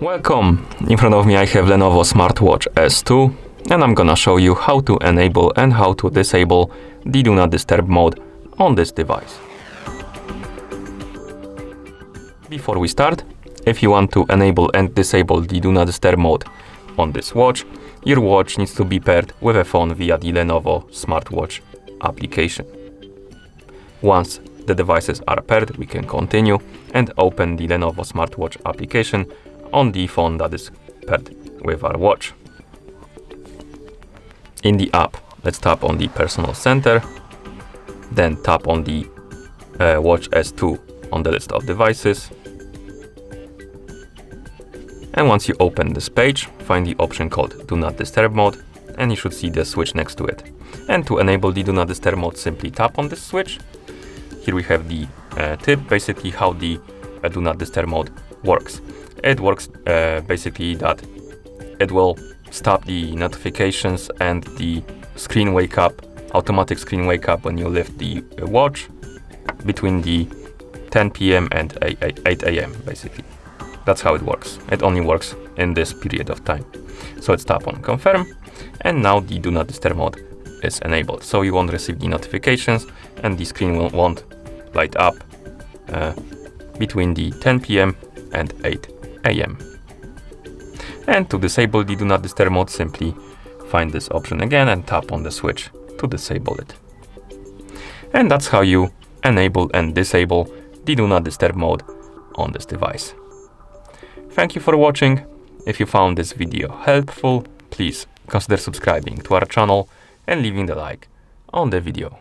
Welcome! In front of me I have Lenovo Smartwatch S2 and I'm gonna show you how to enable and how to disable the Do Not Disturb mode on this device. Before we start, if you want to enable and disable the Do Not Disturb mode on this watch, your watch needs to be paired with a phone via the Lenovo Smartwatch application. Once the devices are paired, we can continue and open the Lenovo Smartwatch application on the phone that is paired with our watch. In the app, let's tap on the Personal Center, then tap on the Watch S2 on the list of devices. And once you open this page, find the option called Do Not Disturb mode, and you should see the switch next to it. And to enable the Do Not Disturb mode, simply tap on this switch. Here we have the tip, basically how the Do Not Disturb mode works. It works basically that it will stop the notifications and the screen wake up, automatic screen wake up when you lift the watch between the 10 p.m. and 8 a.m. basically. That's how it works. It only works in this period of time. So let's tap on confirm, and now the Do Not Disturb mode is enabled. So you won't receive the notifications and the screen won't light up between the 10 p.m. and 8 a.m. And to disable the Do Not Disturb mode, simply find this option again and tap on the switch to disable it. And that's how you enable and disable the Do Not Disturb mode on this device. Thank you for watching. If you found this video helpful, please consider subscribing to our channel and leaving the like on the video.